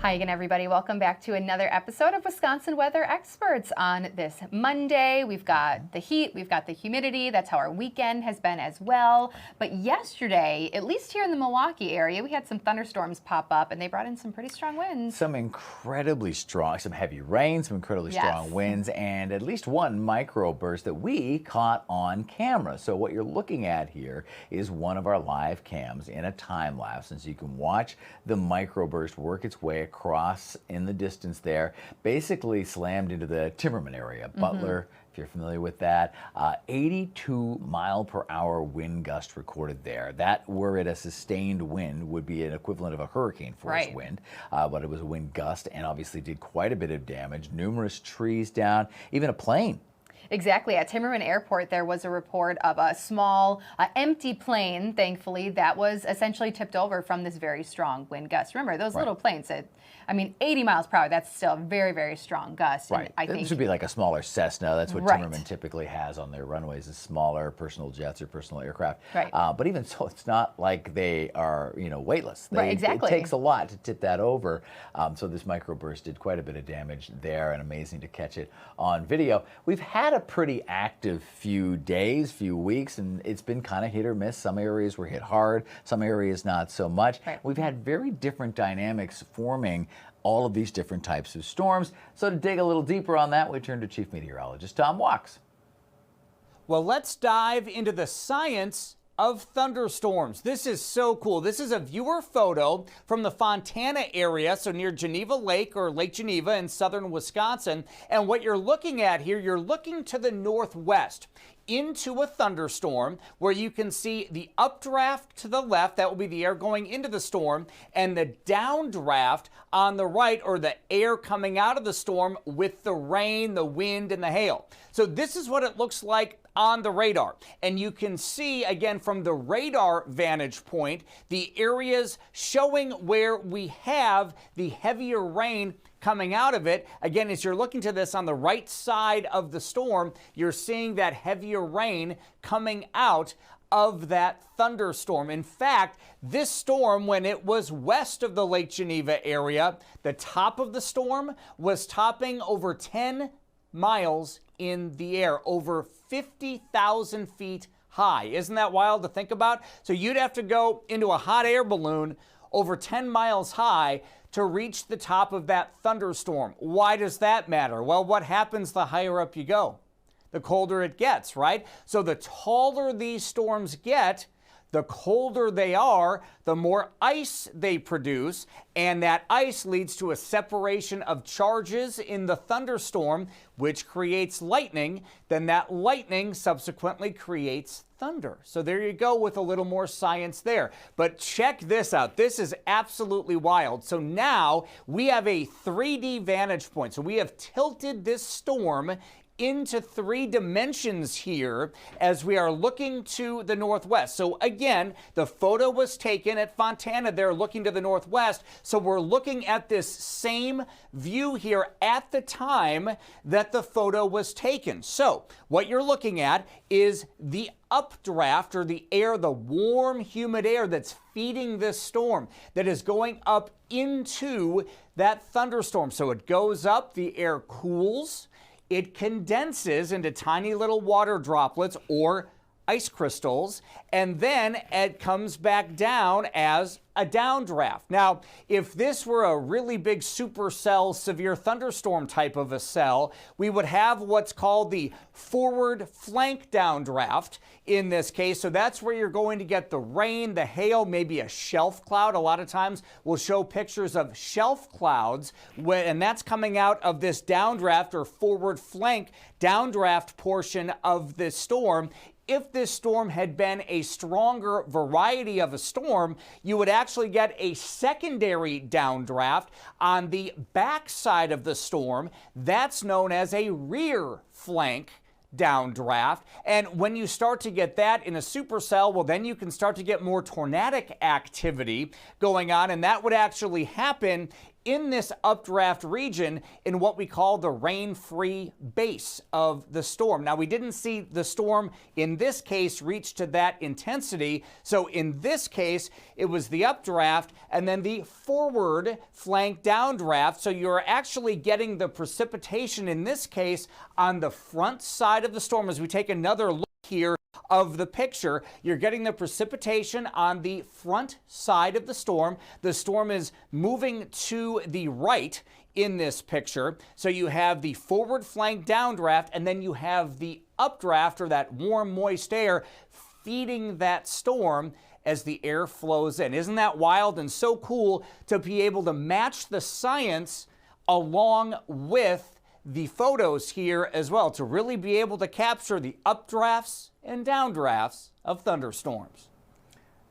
Hi again, everybody. Welcome back to another episode of Wisconsin Weather Experts. On this Monday, we've got the heat, we've got the humidity. That's how our weekend has been as well. But yesterday, at least here in the Milwaukee area, we had some thunderstorms pop up, and they brought in some pretty strong winds. Some incredibly strong, some heavy rain, some incredibly strong winds, and at least one microburst that we caught on camera. So what you're looking at here is one of our live cams in a time lapse, and so you can watch the microburst work its way across in the distance there, basically slammed into the Timmerman area. Butler, if you're familiar with that, 82 mile per hour wind gust recorded there. That, were it a sustained wind, would be an equivalent of a hurricane force wind, but it was a wind gust and obviously did quite a bit of damage. Numerous trees down, even a plane. Exactly. At Timmerman Airport, there was a report of a small, empty plane, thankfully, that was essentially tipped over from this very strong wind gust. Remember, those little planes, 80 miles per hour, that's still a very, very strong gust. Right. And I think this would be like a smaller Cessna. That's what Timmerman typically has on their runways, is smaller personal jets or personal aircraft. Right. But even so, it's not like they are, weightless. Exactly. It takes a lot to tip that over. So this microburst did quite a bit of damage there, and amazing to catch it on video. We've had a pretty active few days, few weeks, and it's been kind of hit or miss. Some areas were hit hard, some areas not so much. We've had very different dynamics forming all of these different types of storms. So to dig a little deeper on that, we turn to Chief Meteorologist Tom Wachs. Well, let's dive into the science of thunderstorms. This is so cool. This is a viewer photo from the Fontana area, so near Geneva Lake or Lake Geneva in southern Wisconsin. And what you're looking at here, you're looking to the northwest into a thunderstorm where you can see the updraft to the left, that will be the air going into the storm, and the downdraft on the right, or the air coming out of the storm with the rain, the wind, and the hail. So this is what it looks like on the radar. And you can see, again, from the radar vantage point, the areas showing where we have the heavier rain coming out of it. Again, as you're looking to this on the right side of the storm, you're seeing that heavier rain coming out of that thunderstorm. In fact, this storm, when it was west of the Lake Geneva area, the top of the storm was topping over 10 miles in the air, over 50,000 feet high. Isn't that wild to think about? So you'd have to go into a hot air balloon over 10 miles high to reach the top of that thunderstorm. Why does that matter? Well, what happens the higher up you go? The colder it gets, right? So the taller these storms get, the colder they are, the more ice they produce, and that ice leads to a separation of charges in the thunderstorm, which creates lightning. Then that lightning subsequently creates thunder. So there you go with a little more science there. But check this out. This is absolutely wild. So now we have a 3D vantage point. So we have tilted this storm into 3 dimensions here as we are looking to the northwest. So again, the photo was taken at Fontana there, looking to the northwest. So we're looking at this same view here at the time that the photo was taken. So what you're looking at is the updraft, or the air, the warm, humid air that's feeding this storm, that is going up into that thunderstorm. So it goes up, the air cools, it condenses into tiny little water droplets or ice crystals, and then it comes back down as a downdraft. Now, if this were a really big supercell severe thunderstorm type of a cell, we would have what's called the forward flank downdraft in this case. So that's where you're going to get the rain, the hail, maybe a shelf cloud. A lot of times we'll show pictures of shelf clouds, and that's coming out of this downdraft or forward flank downdraft portion of this storm. If this storm had been a stronger variety of a storm, you would actually get a secondary downdraft on the backside of the storm. That's known as a rear flank downdraft. And when you start to get that in a supercell, well, then you can start to get more tornadic activity going on, and that would actually happen in this updraft region in what we call the rain-free base of the storm. Now, we didn't see the storm in this case reach to that intensity. So in this case, it was the updraft and then the forward flank downdraft. So you're actually getting the precipitation in this case on the front side of the storm. As we take another look here of the picture, you're getting the precipitation on the front side of the storm. The storm is moving to the right in this picture. So you have the forward flank downdraft, and then you have the updraft, or that warm, moist air, feeding that storm as the air flows in. Isn't that wild and so cool to be able to match the science along with the photos here as well, to really be able to capture the updrafts and downdrafts of thunderstorms.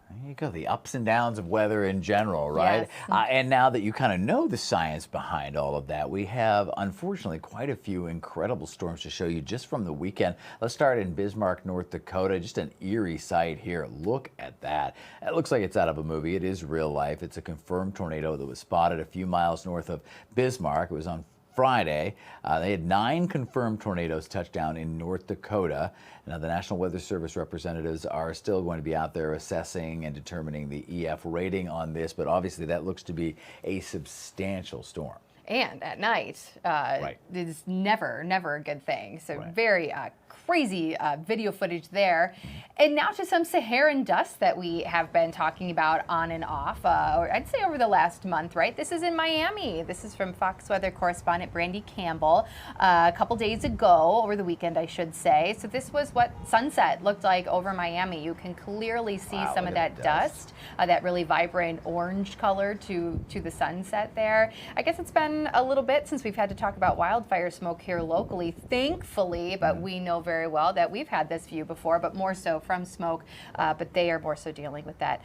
There you go, the ups and downs of weather in general, right? Yes. And now that you kind of know the science behind all of that, we have, unfortunately, quite a few incredible storms to show you just from the weekend. Let's start in Bismarck, North Dakota, just an eerie sight here. Look at that. It looks like it's out of a movie. It is real life. It's a confirmed tornado that was spotted a few miles north of Bismarck. It was on Friday. They had 9 confirmed tornadoes touch down in North Dakota. Now, the National Weather Service representatives are still going to be out there assessing and determining the EF rating on this, but obviously that looks to be a substantial storm. And at night, Right. is never a good thing. So Right. very crazy video footage there. And now to some Saharan dust that we have been talking about on and off, or I'd say over the last month, right? This is in Miami. This is from Fox weather correspondent Brandy Campbell a couple days ago, over the weekend, I should say. So this was what sunset looked like over Miami. You can clearly see Wow, some of look that at that dust, that really vibrant orange color to the sunset there. I guess it's been a little bit since we've had to talk about wildfire smoke here locally, thankfully, but we know very well that we've had this view before, but more so from smoke, but they are more so dealing with that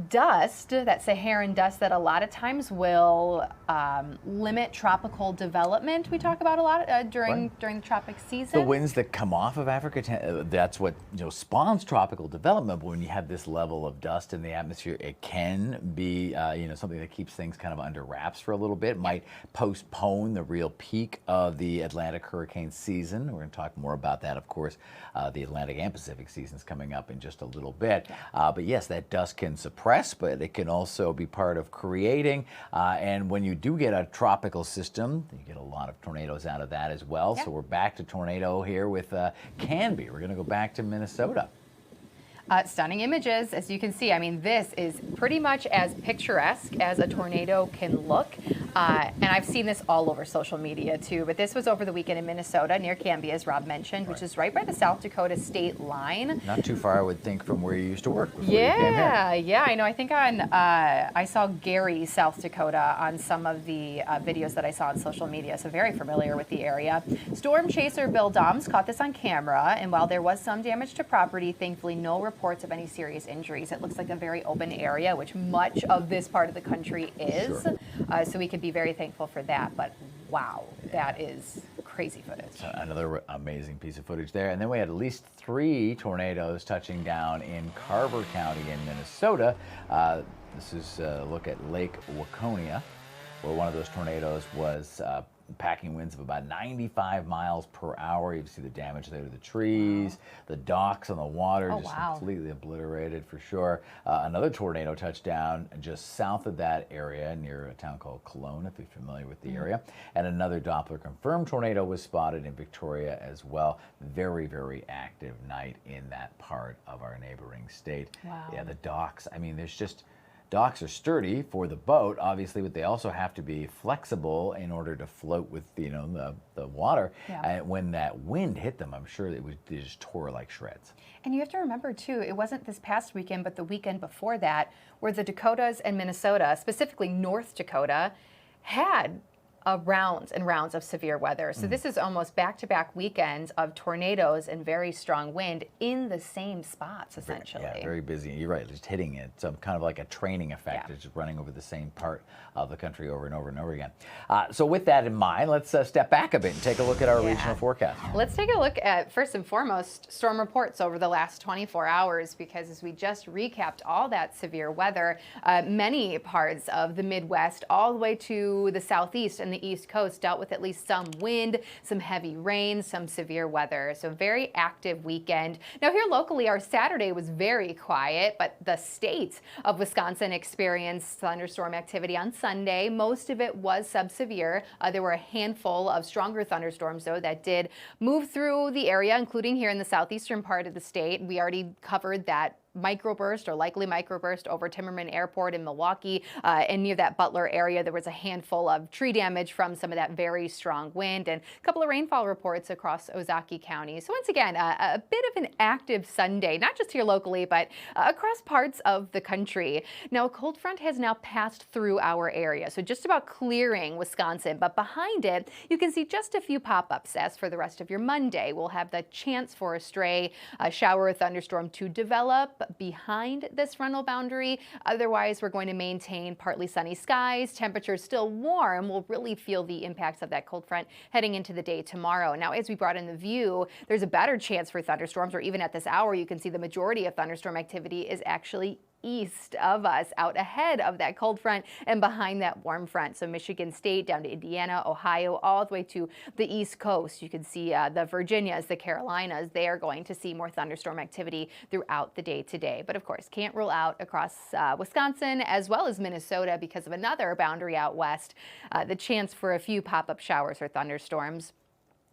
dust, that Saharan dust that a lot of times will limit tropical development. We talk about a lot during the tropic season. The winds that come off of Africa, that's what spawns tropical development. But when you have this level of dust in the atmosphere, it can be something that keeps things kind of under wraps for a little bit. Might postpone the real peak of the Atlantic hurricane season. We're going to talk more about that, of course. The Atlantic and Pacific season's coming up in just a little bit. But yes, that dust can suppress, but it can also be part of creating. And when you do get a tropical system, you get a lot of tornadoes out of that as well. Yeah. So we're back to tornado here with Canby. We're going to go back to Minnesota. Stunning images, as you can see. I mean, this is pretty much as picturesque as a tornado can look. And I've seen this all over social media too, but this was over the weekend in Minnesota near Canby, as Rob mentioned, which is right by the South Dakota state line. Not too far, I would think, from where you used to work before you came here. Yeah, I know. I think I saw Gary, South Dakota on some of the videos that I saw on social media, so very familiar with the area. Storm chaser Bill Doms caught this on camera, and while there was some damage to property, thankfully no reports of any serious injuries. It looks like a very open area, which much of this part of the country is, Sure. so we could be very thankful for that, but wow, that is crazy footage. Another amazing piece of footage there. And then we had at least 3 tornadoes touching down in Carver County in Minnesota. This is a look at Lake Waconia, where one of those tornadoes was packing winds of about 95 miles per hour. You can see the damage there to the trees, the docks on the water, just completely obliterated for sure. Another tornado touched down just south of that area near a town called Cologne, if you're familiar with the area. And another Doppler confirmed tornado was spotted in Victoria as well. Very, very active night in that part of our neighboring state. Wow. Yeah, the docks, I mean, docks are sturdy for the boat, obviously, but they also have to be flexible in order to float with the water. Yeah. And when that wind hit them, I'm sure they just tore like shreds. And you have to remember, too, it wasn't this past weekend, but the weekend before that, where the Dakotas and Minnesota, specifically North Dakota, had rounds and rounds of severe weather. So this is almost back-to-back weekends of tornadoes and very strong wind in the same spots, essentially. Yeah, very busy. You're right, just hitting it. Some kind of like a training effect. It's just running over the same part of the country over and over and over again. So with that in mind, let's step back a bit and take a look at our regional forecast. Let's take a look at, first and foremost, storm reports over the last 24 hours, because as we just recapped all that severe weather, many parts of the Midwest, all the way to the southeast and the East Coast, dealt with at least some wind, some heavy rain, some severe weather. So very active weekend. Now here locally, our Saturday was very quiet, but the state of Wisconsin experienced thunderstorm activity on Sunday. Most of it was subsevere. There were a handful of stronger thunderstorms, though, that did move through the area, including here in the southeastern part of the state. We already covered that microburst or likely microburst over Timmerman Airport in Milwaukee, and near that Butler area. There was a handful of tree damage from some of that very strong wind, and a couple of rainfall reports across Ozaukee County. So once again, a bit of an active Sunday, not just here locally, but across parts of the country. Now, a cold front has now passed through our area, so just about clearing Wisconsin, but behind it, you can see just a few pop-ups. As for the rest of your Monday, we'll have the chance for a stray shower or thunderstorm to develop behind this frontal boundary. Otherwise, we're going to maintain partly sunny skies. Temperatures still warm. We'll really feel the impacts of that cold front heading into the day tomorrow. Now, as we brought in the view, there's a better chance for thunderstorms, or even at this hour, you can see the majority of thunderstorm activity is actually east of us, out ahead of that cold front and behind that warm front. So Michigan State down to Indiana, Ohio, all the way to the East Coast. You can see the Virginias, the Carolinas, they are going to see more thunderstorm activity throughout the day today. But of course, can't rule out across Wisconsin as well as Minnesota, because of another boundary out west, the chance for a few pop-up showers or thunderstorms.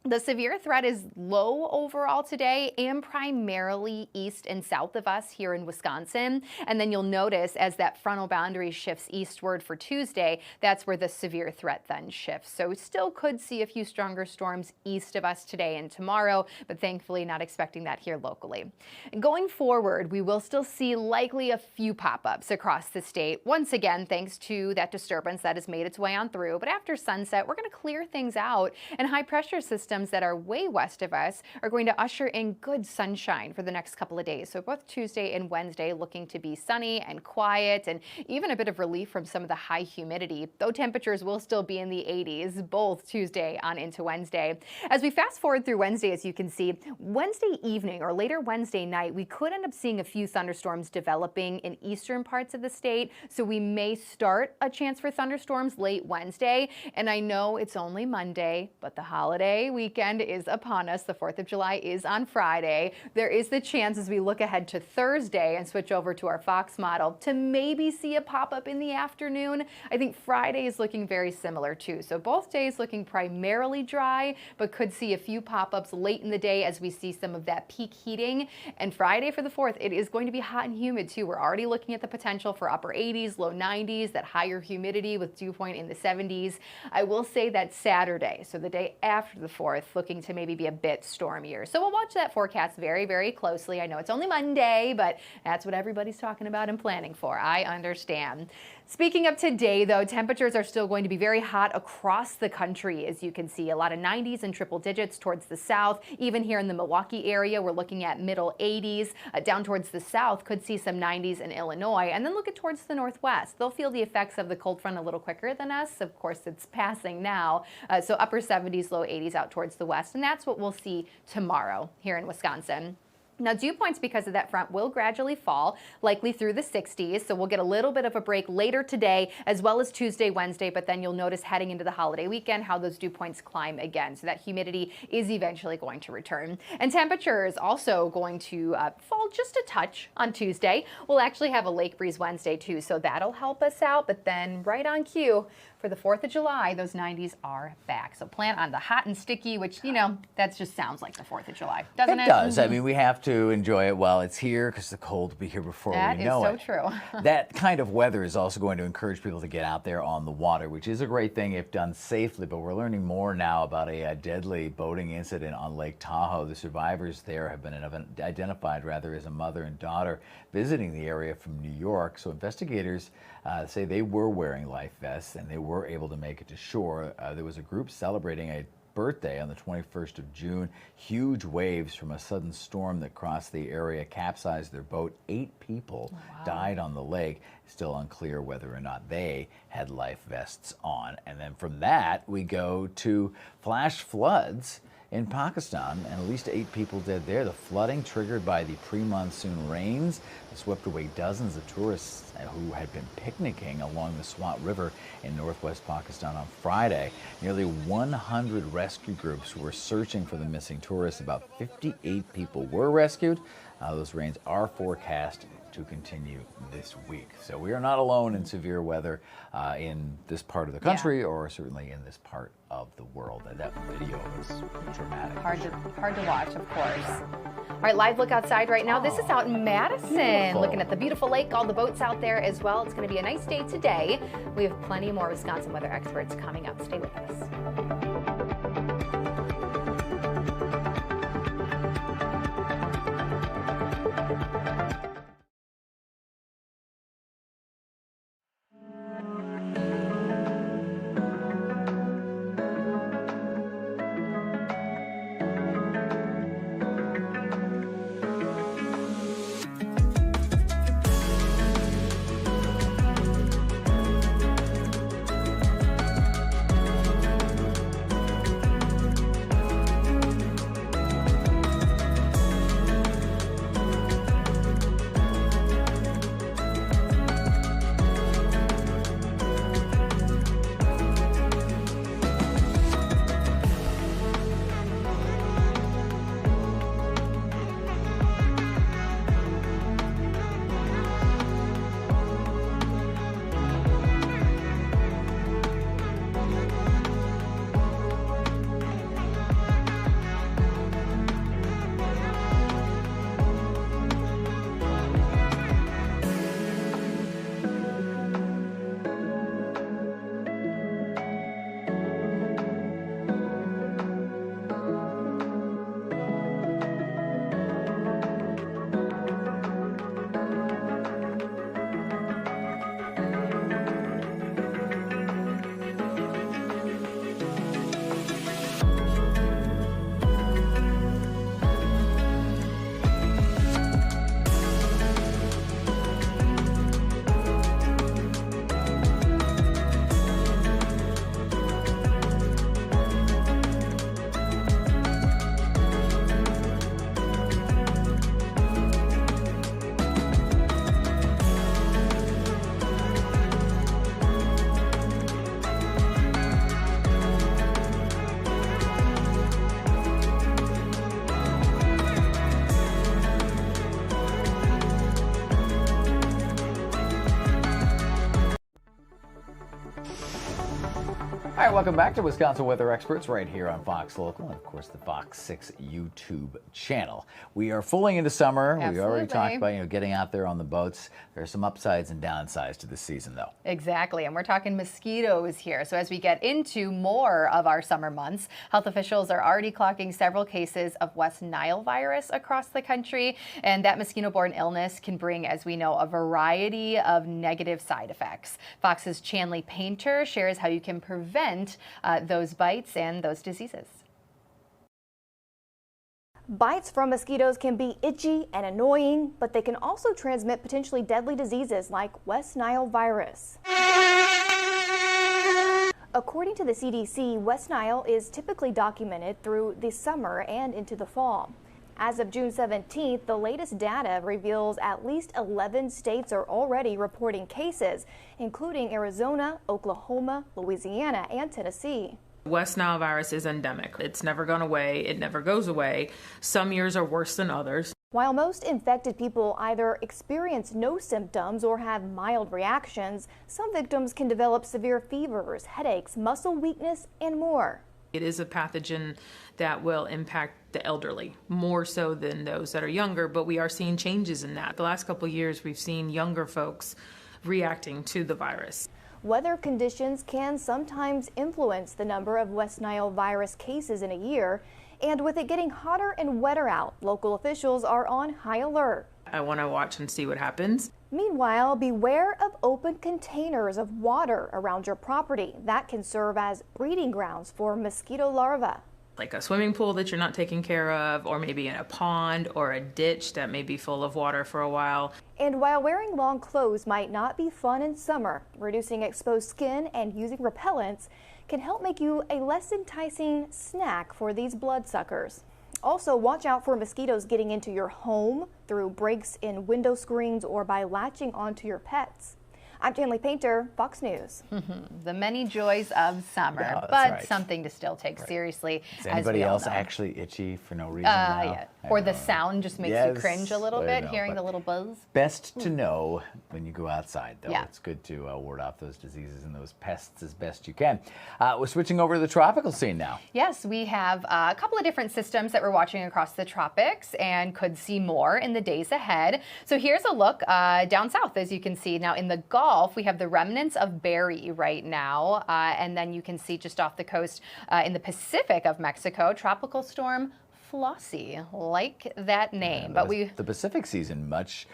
The severe threat is low overall today, and primarily east and south of us here in Wisconsin. And then you'll notice as that frontal boundary shifts eastward for Tuesday, that's where the severe threat then shifts. So we still could see a few stronger storms east of us today and tomorrow, but thankfully not expecting that here locally. Going forward, we will still see likely a few pop-ups across the state. Once again, thanks to that disturbance that has made its way on through. But after sunset, we're going to clear things out, and high pressure systems that are way west of us are going to usher in good sunshine for the next couple of days. So both Tuesday and Wednesday looking to be sunny and quiet, and even a bit of relief from some of the high humidity, though temperatures will still be in the 80s both Tuesday on into Wednesday. As we fast forward through Wednesday, as you can see, Wednesday evening or later Wednesday night, we could end up seeing a few thunderstorms developing in eastern parts of the state. So we may start a chance for thunderstorms late Wednesday. And I know it's only Monday, but the holiday weekend is upon us. The 4th of July is on Friday. There is the chance, as we look ahead to Thursday and switch over to our Fox model, to maybe see a pop-up in the afternoon. I think Friday is looking very similar too. So both days looking primarily dry, but could see a few pop-ups late in the day as we see some of that peak heating. And Friday for the 4th, it is going to be hot and humid too. We're already looking at the potential for upper 80s, low 90s, that higher humidity with dew point in the 70s. I will say that Saturday, so the day after the 4th, looking to maybe be a bit stormier. So we'll watch that forecast very, very closely. I know it's only Monday, but that's what everybody's talking about and planning for. I understand. Speaking of today, though, temperatures are still going to be very hot across the country. As you can see, a lot of 90s and triple digits towards the south. Even here in the Milwaukee area, we're looking at middle 80s. Down towards the south, could see some 90s in Illinois. And then look at towards the northwest. They'll feel the effects of the cold front a little quicker than us. Of course, it's passing now. So upper 70s, low 80s out towards the west. And that's what we'll see tomorrow here in Wisconsin. Now, dew points because of that front will gradually fall, likely through the 60s, so we'll get a little bit of a break later today as well as Tuesday, Wednesday, but then you'll notice heading into the holiday weekend how those dew points climb again, so that humidity is eventually going to return. And temperature is also going to fall just a touch on Tuesday. We'll actually have a lake breeze Wednesday too, so that'll help us out, but then right on cue, for the 4th of July, those 90s are back. So plan on the hot and sticky, which, you know, that just sounds like the 4th of July, doesn't it? It does. I mean, we have to enjoy it while it's here because the cold will be here before we know it. That is so true. That kind of weather is also going to encourage people to get out there on the water, which is a great thing if done safely. But we're learning more now about a deadly boating incident on Lake Tahoe. The survivors there have been identified as a mother and daughter visiting the area from New York. So investigators say they were wearing life vests and they were able to make it to shore. There was a group celebrating a birthday on the 21st of June. Huge waves from a sudden storm that crossed the area capsized their boat. 8 people died on the lake. Still unclear whether or not they had life vests on. And then from that, we go to flash floods in Pakistan, and at least 8 people dead there. The flooding triggered by the pre-monsoon rains swept away dozens of tourists who had been picnicking along the Swat River in northwest Pakistan on Friday. Nearly 100 rescue groups were searching for the missing tourists. About 58 people were rescued. Those rains are forecast to continue this week. So we are not alone in severe weather in this part of the country, or certainly in this part of the world. And that video was dramatic. Hard to watch, of course. All right, live look outside right now. This is out in Madison, beautiful. Looking at the beautiful lake, all the boats out there as well. It's going to be a nice day today. We have plenty more Wisconsin weather experts coming up. Stay with us. All right, welcome back to Wisconsin Weather Experts right here on Fox Local and, of course, the FOX6 YouTube channel. We are fully into summer. Absolutely. We already talked about getting out there on the boats. There are some upsides and downsides to this season, though. Exactly, and we're talking mosquitoes here. So as we get into more of our summer months, health officials are already clocking several cases of West Nile virus across the country, and that mosquito-borne illness can bring, as we know, a variety of negative side effects. Fox's Chanley Painter shares how you can prevent those bites and those diseases. Bites from mosquitoes can be itchy and annoying, but they can also transmit potentially deadly diseases like West Nile virus. According to the CDC, West Nile is typically documented through the summer and into the fall. As of June 17th, the latest data reveals at least 11 states are already reporting cases, including Arizona, Oklahoma, Louisiana, and Tennessee. West Nile virus is endemic. It's never gone away. It never goes away. Some years are worse than others. While most infected people either experience no symptoms or have mild reactions, some victims can develop severe fevers, headaches, muscle weakness, and more. It is a pathogen that will impact the elderly, more so than those that are younger, but we are seeing changes in that. The last couple of years, we've seen younger folks reacting to the virus. Weather conditions can sometimes influence the number of West Nile virus cases in a year, and with it getting hotter and wetter out, local officials are on high alert. I want to watch and see what happens. Meanwhile, beware of open containers of water around your property. That can serve as breeding grounds for mosquito larvae. Like a swimming pool that you're not taking care of, or maybe in a pond or a ditch that may be full of water for a while. And while wearing long clothes might not be fun in summer, reducing exposed skin and using repellents can help make you a less enticing snack for these bloodsuckers. Also, watch out for mosquitoes getting into your home through breaks in window screens or by latching onto your pets. I'm Stanley Painter, Fox News. The many joys of summer, Yeah, that's but right. something to still take seriously. Is anybody as we all else know. actually itchy for no reason now? Yeah. I Or the know. sound just makes you Yes, cringe a little I bit, know, hearing but the little buzz. Best to know when you go outside, though. Yeah. It's good to ward off those diseases and those pests as best you can. We're switching over to the tropical scene now. Yes, we have a couple of different systems that we're watching across the tropics and could see more in the days ahead. So here's a look down south, as you can see. Now in the Gulf, we have the remnants of Barry right now, and then you can see just off the coast in the Pacific of Mexico, tropical storm Flossie, like that name. But the Pacific season much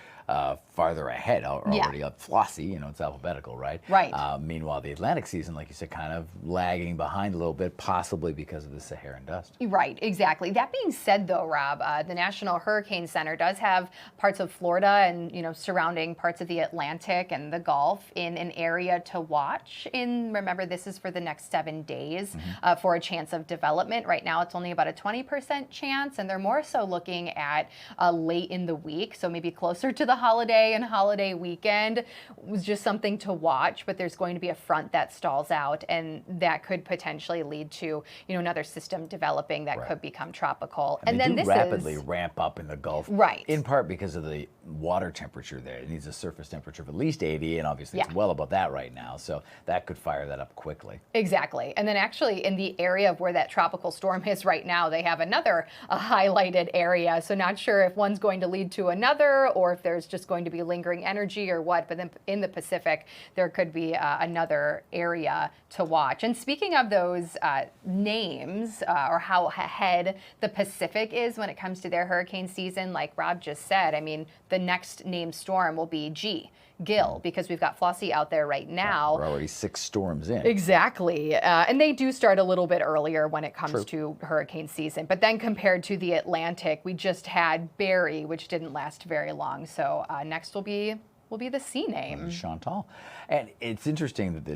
farther ahead, already up Flossie, you know, it's alphabetical, right? Right. Meanwhile, the Atlantic season, like you said, kind of lagging behind a little bit, possibly because of the Saharan dust. Right, exactly. That being said, though, Rob, the National Hurricane Center does have parts of Florida and, you know, surrounding parts of the Atlantic and the Gulf in an area to watch. Remember, this is for the next 7 days for a chance of development. Right now, it's only about a 20% chance, and they're more so looking at late in the week, so maybe closer to the holiday and holiday weekend was just something to watch. But there's going to be a front that stalls out, and that could potentially lead to, you know, another system developing that could become tropical. And then they this do rapidly is ramp up in the Gulf, Right. in part because of the water temperature there. It needs a surface temperature of at least 80, and obviously it's Yeah. well above that right now, so that could fire that up quickly. Exactly. And then actually in the area of where that tropical storm is right now, they have another highlighted area. So not sure if one's going to lead to another or if there's just going to be lingering energy or what. But then in the Pacific, there could be another area to watch. And speaking of those names or how ahead the Pacific is when it comes to their hurricane season, like Rob just said, I mean, the next named storm will be Gil, because we've got Flossie out there right now. We're already 6 storms in. Exactly. And they do start a little bit earlier when it comes to hurricane season. But then compared to the Atlantic, we just had Barry, which didn't last very long. So next will be the C name. Chantal. And it's interesting that the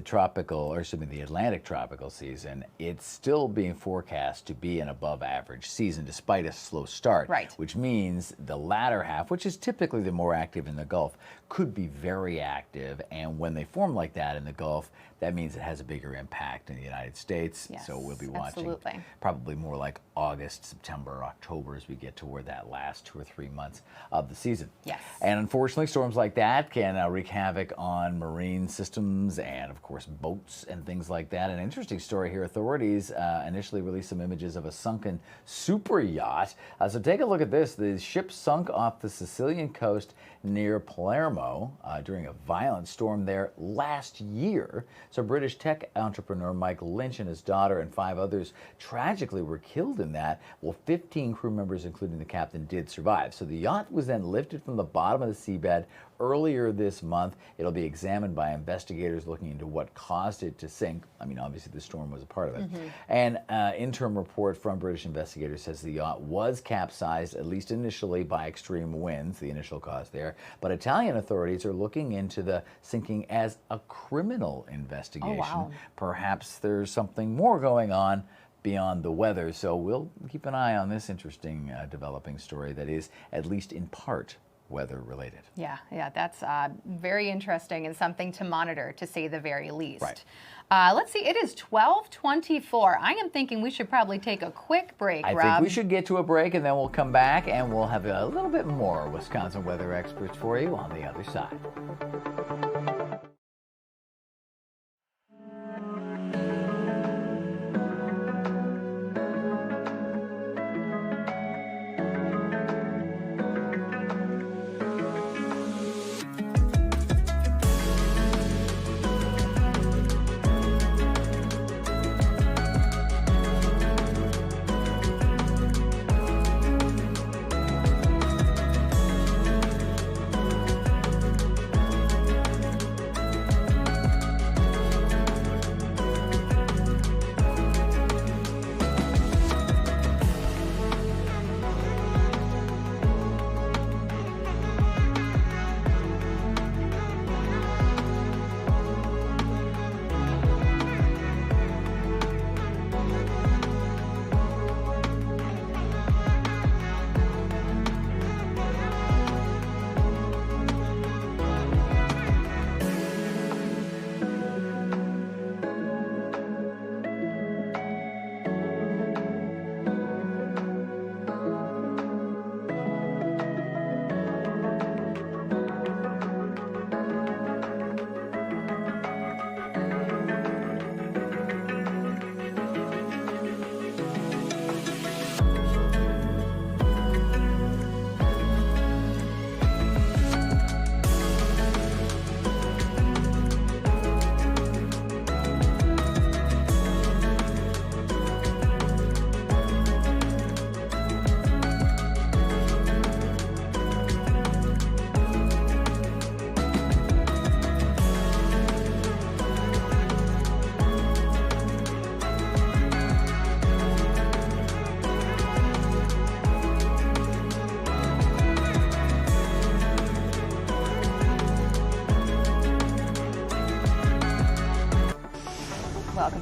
Atlantic tropical season, it's still being forecast to be an above average season despite a slow start. Right. Which means the latter half, which is typically the more active in the Gulf, could be very active. And when they form like that in the Gulf, that means it has a bigger impact in the United States. Yes, so we'll be watching absolutely. probably more like August, September, October as we get toward that last 2 or 3 months of the season. Yes. And unfortunately, storms like that can wreak havoc on marine systems and, of course, boats and things like that. An interesting story here. Authorities initially released some images of a sunken super yacht. So take a look at this. The ship sunk off the Sicilian coast near Palermo during a violent storm there last year. So British tech entrepreneur Mike Lynch and his daughter and 5 others tragically were killed in that. Well, 15 crew members, including the captain, did survive. So the yacht was then lifted from the bottom of the seabed earlier this month. It'll be examined by investigators looking into what caused it to sink. I mean, obviously the storm was a part of it. And interim report from British investigators says the yacht was capsized, at least initially, by extreme winds, the initial cause there. But Italian authorities are looking into the sinking as a criminal investigation. wow. Perhaps there's something more going on beyond the weather. So we'll keep an eye on this interesting developing story that is, at least in part, weather related. Yeah, that's very interesting and something to monitor, to say the very least. Right. Let's see, it is 12:24. I am thinking we should probably take a quick break, I Rob. think we should get to a break, and then we'll come back and we'll have a little bit more Wisconsin weather experts for you on the other side.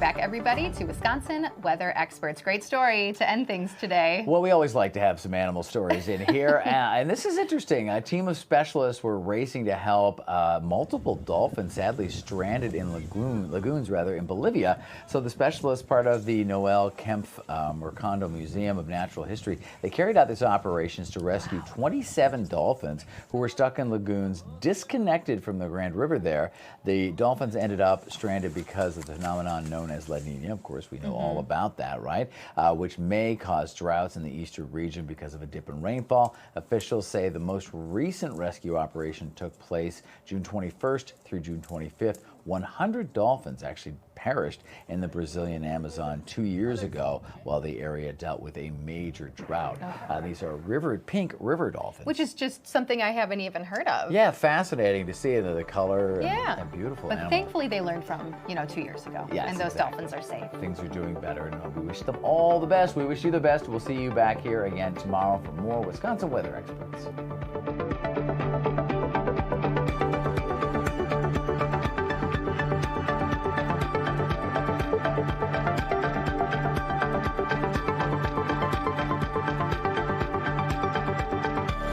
back, everybody, to Wisconsin Weather Experts. Great story to end things today. Well, we always like to have some animal stories in here, and this is interesting. A team of specialists were racing to help multiple dolphins sadly stranded in lagoons in Bolivia. So the specialists, part of the Noel Kempf Mercado Museum of Natural History, they carried out these operations to rescue 27 dolphins who were stuck in lagoons disconnected from the Grand River there. The dolphins ended up stranded because of the phenomenon known as La Nina. Of course, we know all about that, right? Which may cause droughts in the eastern region because of a dip in rainfall. Officials say the most recent rescue operation took place June 21st through June 25th. 100 dolphins actually perished in the Brazilian Amazon 2 years ago while the area dealt with a major drought. These are pink river dolphins. Which is just something I haven't even heard of. Yeah, fascinating to see the color and beautiful But animal. thankfully they learned from, 2 years ago. Yes, and those exactly. dolphins are safe. Things are doing better, and we wish them all the best. We wish you the best. We'll see you back here again tomorrow for more Wisconsin Weather Experts.